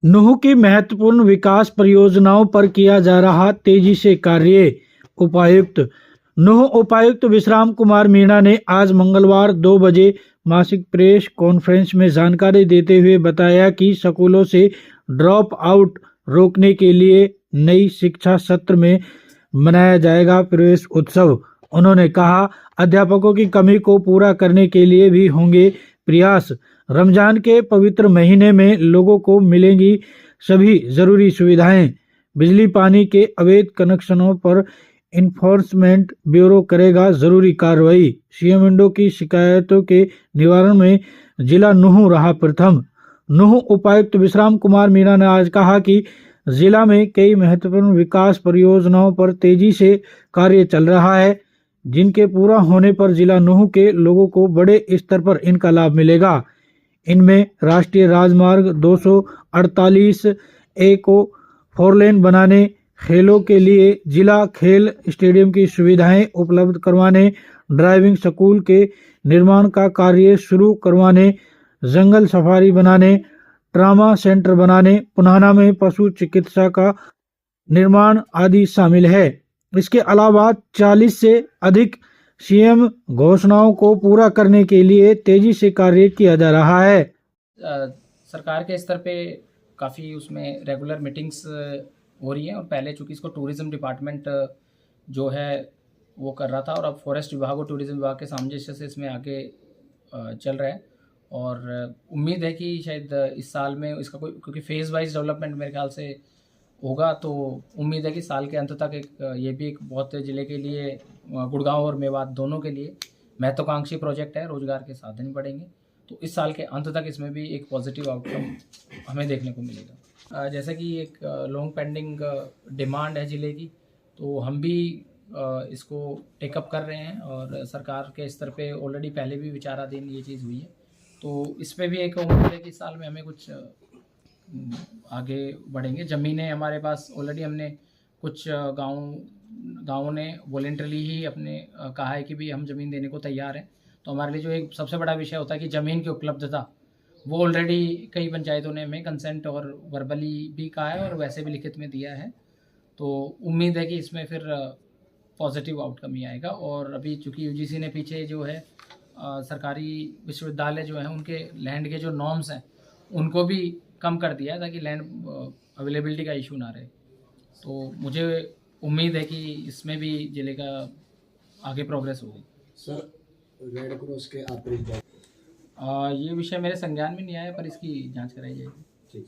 नूह की महत्वपूर्ण विकास परियोजनाओं पर किया जा रहा तेजी से कार्य। उपायुक्त नूह उपायुक्त विश्राम कुमार मीणा ने आज मंगलवार 2 बजे मासिक प्रेस कॉन्फ्रेंस में जानकारी देते हुए बताया कि स्कूलों से ड्रॉप आउट रोकने के लिए नई शिक्षा सत्र में मनाया जाएगा प्रवेश उत्सव। उन्होंने कहा, अध्यापकों की कमी को पूरा करने के लिए भी होंगे प्रयास। रमजान के पवित्र महीने में लोगों को मिलेंगी सभी जरूरी सुविधाएं। बिजली पानी के अवैध कनेक्शनों पर इन्फोर्समेंट ब्यूरो करेगा जरूरी कार्रवाई। सीएम विंडो की शिकायतों के निवारण में जिला नूह रहा प्रथम। नूह उपायुक्त विश्राम कुमार मीणा ने आज कहा कि जिला में कई महत्वपूर्ण विकास परियोजनाओं पर तेजी से कार्य चल रहा है, जिनके पूरा होने पर जिला नूह के लोगों को बड़े स्तर पर इनका लाभ मिलेगा। इनमें राष्ट्रीय राजमार्ग 248 ए को 4 लेन बनाने, खेलों के लिए जिला खेल स्टेडियम की सुविधाएं उपलब्ध करवाने, ड्राइविंग स्कूल के निर्माण का कार्य शुरू करवाने, जंगल सफारी बनाने, ट्रामा सेंटर बनाने, पुनाना में पशु चिकित्सा का निर्माण आदि शामिल है। इसके अलावा 40 से अधिक सीएम घोषणाओं को पूरा करने के लिए तेजी से कार्य किया जा रहा है। सरकार के स्तर पे काफ़ी उसमें रेगुलर मीटिंग्स हो रही हैं और पहले चूँकि इसको टूरिज़्म डिपार्टमेंट जो है वो कर रहा था और अब फॉरेस्ट विभाग और टूरिज़्म विभाग के सामंजस्य से इसमें आगे चल रहा है और उम्मीद है कि शायद इस साल में इसका कोई, क्योंकि फेज़ वाइज डेवलपमेंट मेरे ख्याल से होगा, तो उम्मीद है कि साल के अंत तक एक ये भी एक बहुत ज़िले के लिए, गुड़गांव और मेवात दोनों के लिए महत्वाकांक्षी प्रोजेक्ट है, रोजगार के साधन बढ़ेंगे। तो इस साल के अंत तक इसमें भी एक पॉजिटिव आउटकम हमें देखने को मिलेगा। जैसे कि एक लॉन्ग पेंडिंग डिमांड है ज़िले की, तो हम भी इसको टेकअप कर रहे हैं और सरकार के स्तर पे ऑलरेडी पहले भी विचाराधीन ये चीज़ हुई है, तो इस पर भी एक उम्मीद है कि इस साल में हमें कुछ आगे बढ़ेंगे। ज़मीनें हमारे पास ऑलरेडी हमने कुछ गाँवों ने वॉलेंटरली ही अपने कहा है कि भी हम ज़मीन देने को तैयार हैं। तो हमारे लिए जो एक सबसे बड़ा विषय होता है कि ज़मीन की उपलब्धता, वो ऑलरेडी कई पंचायतों ने हमें कंसेंट और वर्बली भी कहा है और वैसे भी लिखित में दिया है। तो उम्मीद है कि इसमें फिर पॉजिटिव आउटकम ही आएगा। और अभी चूँकि यूजीसी ने पीछे जो है सरकारी विश्वविद्यालय जो हैं उनके लैंड के जो नॉर्म्स हैं उनको भी कम कर दिया है ताकि लैंड अवेलेबिलिटी का इशू ना रहे। तो मुझे उम्मीद है कि इसमें भी जिले का आगे प्रोग्रेस होगी। सर, रेड क्रॉस के अतिरिक्त ये विषय मेरे संज्ञान में नहीं आया, पर इसकी जांच कराई जाएगी। ठीक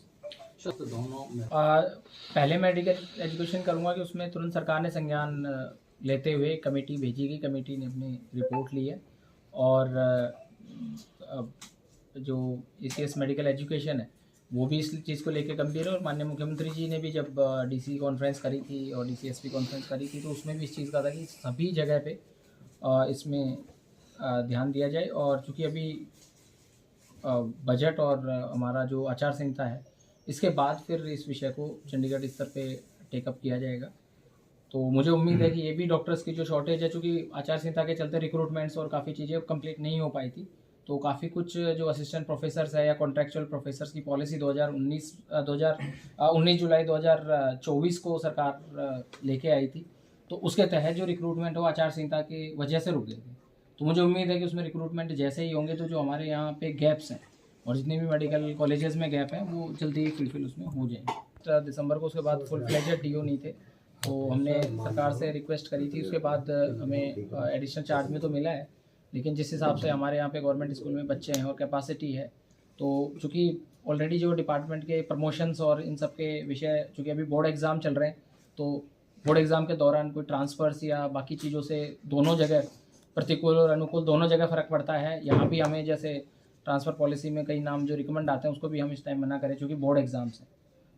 सर, तो दोनों में पहले मेडिकल एजुकेशन करूँगा कि उसमें तुरंत सरकार ने संज्ञान लेते हुए कमेटी भेजी गई, कमेटी ने अपनी रिपोर्ट ली है और जो ECS मेडिकल एजुकेशन है वो भी इस चीज़ को लेकर गंभीर है। और माननीय मुख्यमंत्री जी ने भी जब DC कॉन्फ्रेंस करी थी और DCSP कॉन्फ्रेंस करी थी, तो उसमें भी इस चीज़ का था कि सभी जगह पे इसमें ध्यान दिया जाए। और चूँकि अभी बजट और हमारा जो आचार संहिता है, इसके बाद फिर इस विषय को चंडीगढ़ स्तर पे टेकअप किया जाएगा। तो मुझे उम्मीद है कि ये भी डॉक्टर्स की जो शॉर्टेज है, चूँकि आचार संहिता के चलते रिक्रूटमेंट्स और काफ़ी चीज़ें कंप्लीट नहीं हो पाई थी, तो काफ़ी कुछ जो असिस्टेंट प्रोफेसर्स है या कॉन्ट्रैक्चुअल प्रोफेसर्स की पॉलिसी 19 जुलाई 2024 को सरकार लेके आई थी, तो उसके तहत जो रिक्रूटमेंट हो आचार संहिता की वजह से रुक गए थे। तो मुझे उम्मीद है कि उसमें रिक्रूटमेंट जैसे ही होंगे तो जो हमारे यहाँ पे गैप्स हैं और जितने भी मेडिकल कॉलेजेस में गैप हैं वो जल्दी ही फुलफिल उसमें हो जाएंगे। दिसंबर को उसके बाद फुल फ्लेजेड DO नहीं थे, तो हमने सरकार से रिक्वेस्ट करी थी। उसके बाद हमें एडिशनल चार्ज में तो मिला है, लेकिन जिस हिसाब से हमारे यहाँ पे गवर्नमेंट स्कूल में बच्चे हैं और कैपेसिटी है, तो चूँकि ऑलरेडी जो डिपार्टमेंट के प्रमोशंस और इन सब के विषय, चूँकि अभी बोर्ड एग्ज़ाम चल रहे हैं, तो बोर्ड एग्ज़ाम के दौरान कोई ट्रांसफ़र्स या बाकी चीज़ों से दोनों जगह प्रतिकूल और अनुकूल दोनों जगह फ़र्क पड़ता है। यहाँ भी हमें जैसे ट्रांसफ़र पॉलिसी में कई नाम जो रिकमेंड आते हैं उसको भी हम इस टाइम मना करें चूँकि बोर्ड एग्ज़ाम्स हैं।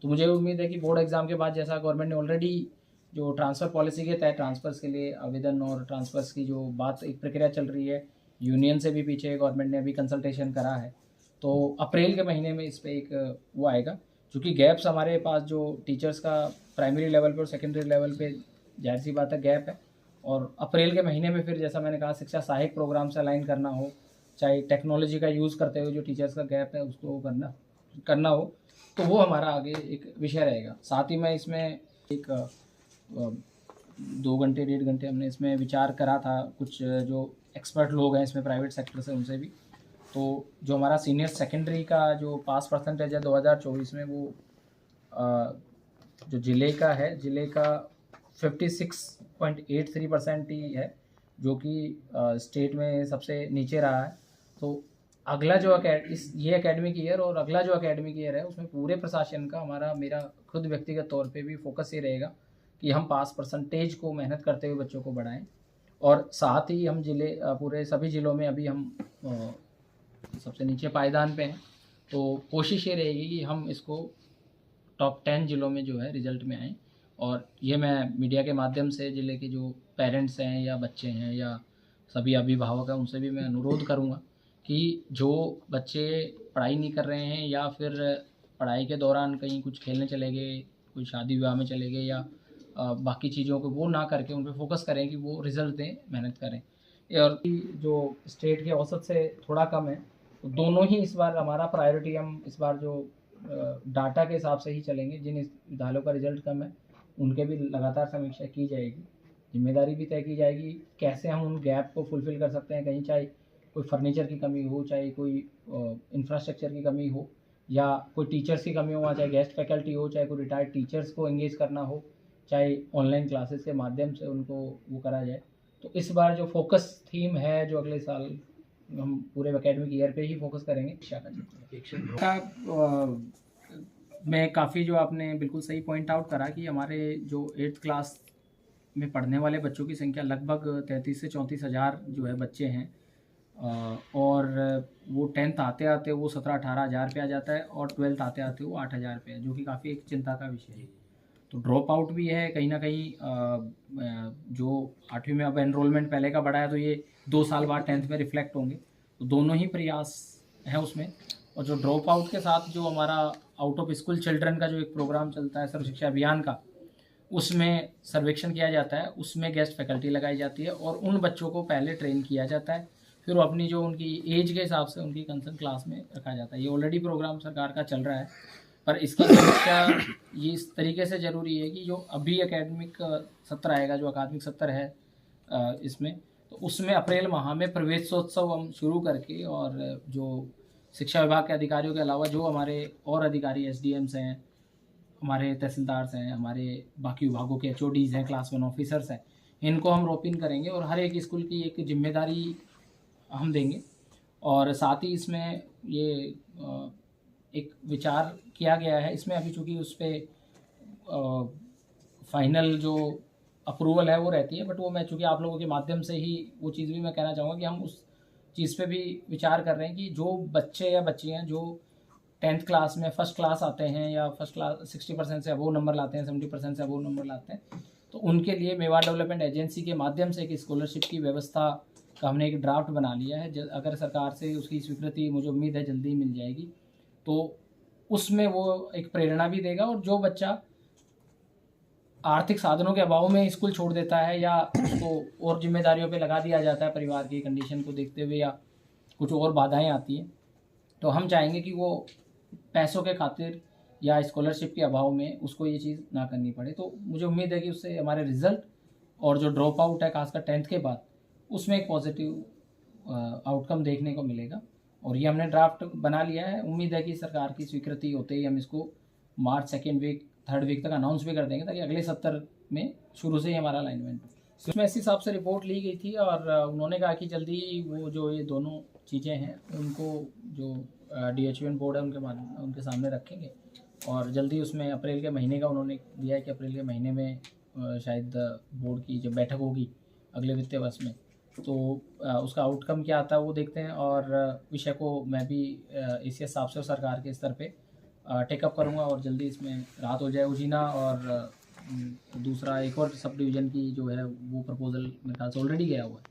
तो मुझे उम्मीद है कि बोर्ड एग्ज़ाम के बाद जैसा गवर्नमेंट ने ऑलरेडी जो ट्रांसफ़र पॉलिसी के तहत ट्रांसफ़र्स के लिए आवेदन और ट्रांसफ़र्स की जो बात एक प्रक्रिया चल रही है, यूनियन से भी पीछे गवर्नमेंट ने अभी कंसल्टेशन करा है, तो अप्रैल के महीने में इस पर एक वो आएगा। चूँकि गैप्स हमारे पास जो टीचर्स का प्राइमरी लेवल पे और सेकेंडरी लेवल पे जाहिर सी बात है गैप है, और अप्रैल के महीने में फिर जैसा मैंने कहा शिक्षा सहायक प्रोग्राम से अलाइन करना हो, चाहे टेक्नोलॉजी का यूज़ करते हुए जो टीचर्स का गैप है उसको करना, करना हो तो वो हमारा आगे एक विषय रहेगा। साथ ही मैं इसमें एक 2 घंटे 1.5 घंटे हमने इसमें विचार करा था, कुछ जो एक्सपर्ट लोग हैं इसमें प्राइवेट सेक्टर से, उनसे भी। तो जो हमारा सीनियर सेकेंडरी का जो पास परसेंटेज है 2024 में, वो जो ज़िले का है, ज़िले का 56.83% ही है, जो कि स्टेट में सबसे नीचे रहा है। तो अगला जो ये एकेडमिक ईयर और अगला जो एकेडमिक ईयर है, उसमें पूरे प्रशासन का, मेरा खुद व्यक्तिगत तौर पे भी फोकस ये रहेगा कि हम पास परसेंटेज को मेहनत करते हुए बच्चों को बढ़ाएं। और साथ ही हम पूरे सभी ज़िलों में अभी हम सबसे नीचे पायदान पे हैं, तो कोशिश ये रहेगी कि हम इसको टॉप 10 ज़िलों में जो है रिज़ल्ट में आएँ। और ये मैं मीडिया के माध्यम से ज़िले के जो पेरेंट्स हैं या बच्चे हैं या सभी अभिभावक हैं, उनसे भी मैं अनुरोध करूँगा कि जो बच्चे पढ़ाई नहीं कर रहे हैं या फिर पढ़ाई के दौरान कहीं कुछ खेलने चले गए, कोई शादी विवाह में चले गए या बाकी चीज़ों को वो ना करके उन पे फोकस करें कि वो रिज़ल्ट दें, मेहनत करें। और जो स्टेट के औसत से थोड़ा कम है, तो दोनों ही इस बार हमारा प्रायोरिटी, हम इस बार जो डाटा के हिसाब से ही चलेंगे। जिन विद्यालयों का रिज़ल्ट कम है उनके भी लगातार समीक्षा की जाएगी, जिम्मेदारी भी तय की जाएगी कैसे हम उन गैप को फुलफ़िल कर सकते हैं। कहीं चाहे कोई फर्नीचर की कमी हो, चाहे कोई इंफ्रास्ट्रक्चर की कमी हो, या कोई टीचर्स की कमी हो, चाहे गेस्ट फैकल्टी हो, चाहे कोई रिटायर्ड टीचर्स को एंगेज करना हो, चाहे ऑनलाइन क्लासेस के माध्यम से उनको वो करा जाए। तो इस बार जो फोकस थीम है, जो अगले साल हम पूरे एकेडमिक ईयर पे ही फोकस करेंगे, शिक्षा का मैं काफ़ी, जो आपने बिल्कुल सही पॉइंट आउट करा कि हमारे जो 8th क्लास में पढ़ने वाले बच्चों की संख्या लगभग 33 से 34 हज़ार जो है बच्चे हैं, और वो 10th आते आते वो 17-18 हज़ार पे आ जाता है, और 12th आते आते वो 8 हज़ार पे है, जो कि काफ़ी एक चिंता का विषय है। तो ड्रॉप आउट भी है कहीं ना कहीं। जो 8वीं में अब एनरोलमेंट पहले का बढ़ा है, तो ये 2 साल बाद 10th में रिफ्लेक्ट होंगे, तो दोनों ही प्रयास हैं उसमें। और जो ड्रॉप आउट के साथ जो हमारा आउट ऑफ स्कूल चिल्ड्रन का जो एक प्रोग्राम चलता है सर्व शिक्षा अभियान का, उसमें सर्वेक्षण किया जाता है, उसमें गेस्ट फैकल्टी लगाई जाती है और उन बच्चों को पहले ट्रेन किया जाता है, फिर वो अपनी जो उनकी एज के हिसाब से उनकी कंसर्न क्लास में रखा जाता है। ये ऑलरेडी प्रोग्राम सरकार का चल रहा है, पर इसकी समीक्षा ये इस तरीके से ज़रूरी है कि जो अभी एकेडमिक सत्र आएगा, जो अकादमिक सत्र है इसमें, तो उसमें अप्रैल माह में प्रवेशोत्सव हम शुरू करके, और जो शिक्षा विभाग के अधिकारियों के अलावा जो हमारे और अधिकारी SDMs हैं, हमारे तहसीलदार्स हैं, हमारे बाकी विभागों के HODs हैं, क्लास 1 ऑफिसर्स हैं, इनको हम रोपिन करेंगे और हर एक स्कूल की एक जिम्मेदारी हम देंगे। और साथ ही इसमें ये एक विचार किया गया है, इसमें अभी चूँकि उस पर फाइनल जो अप्रूवल है वो रहती है, बट वो मैं चूँकि आप लोगों के माध्यम से ही वो चीज़ भी मैं कहना चाहूँगा कि हम उस चीज़ पे भी विचार कर रहे हैं कि जो बच्चे या बच्चियाँ जो 10th क्लास में फर्स्ट क्लास आते हैं या फर्स्ट क्लास 60% से अबोव नंबर लाते हैं, 70% से अबोव नंबर लाते हैं, तो उनके लिए मेवाड़ डेवलपमेंट एजेंसी के माध्यम से एक स्कॉलरशिप की व्यवस्था का हमने एक ड्राफ्ट बना लिया है। अगर सरकार से उसकी स्वीकृति, मुझे उम्मीद है जल्दी ही मिल जाएगी, तो उसमें वो एक प्रेरणा भी देगा। और जो बच्चा आर्थिक साधनों के अभाव में स्कूल छोड़ देता है या उसको और जिम्मेदारियों पे लगा दिया जाता है परिवार की कंडीशन को देखते हुए, या कुछ और बाधाएं आती हैं, तो हम चाहेंगे कि वो पैसों के खातिर या स्कॉलरशिप के अभाव में उसको ये चीज़ ना करनी पड़े। तो मुझे उम्मीद है कि उससे हमारे रिज़ल्ट और जो ड्रॉप आउट है खासकर 10th के बाद, उसमें एक पॉजिटिव आउटकम देखने को मिलेगा। और ये हमने ड्राफ्ट बना लिया है। उम्मीद है कि सरकार की स्वीकृति होते ही हम इसको मार्च 2nd वीक 3rd वीक तक अनाउंस भी कर देंगे, ताकि अगले सत्र में शुरू से ही हमारा अलाइनमेंट हो। इसमें इस हिसाब से रिपोर्ट ली गई थी और उन्होंने कहा कि जल्दी वो जो ये दोनों चीज़ें हैं उनको जो DHVN बोर्ड है उनके सामने रखेंगे, और जल्दी उसमें अप्रैल के महीने का उन्होंने दिया है कि अप्रैल के महीने में शायद बोर्ड की जो बैठक होगी अगले वित्तीय वर्ष में, तो उसका आउटकम क्या आता है वो देखते हैं। और विषय को मैं भी ACS साहब से और सरकार के स्तर पे टेकअप करूँगा और जल्दी इसमें राहत हो जाए। उजीना और दूसरा एक और सब डिवीज़न की जो है वो प्रपोजल मेरे ख्याल से ऑलरेडी गया हुआ है।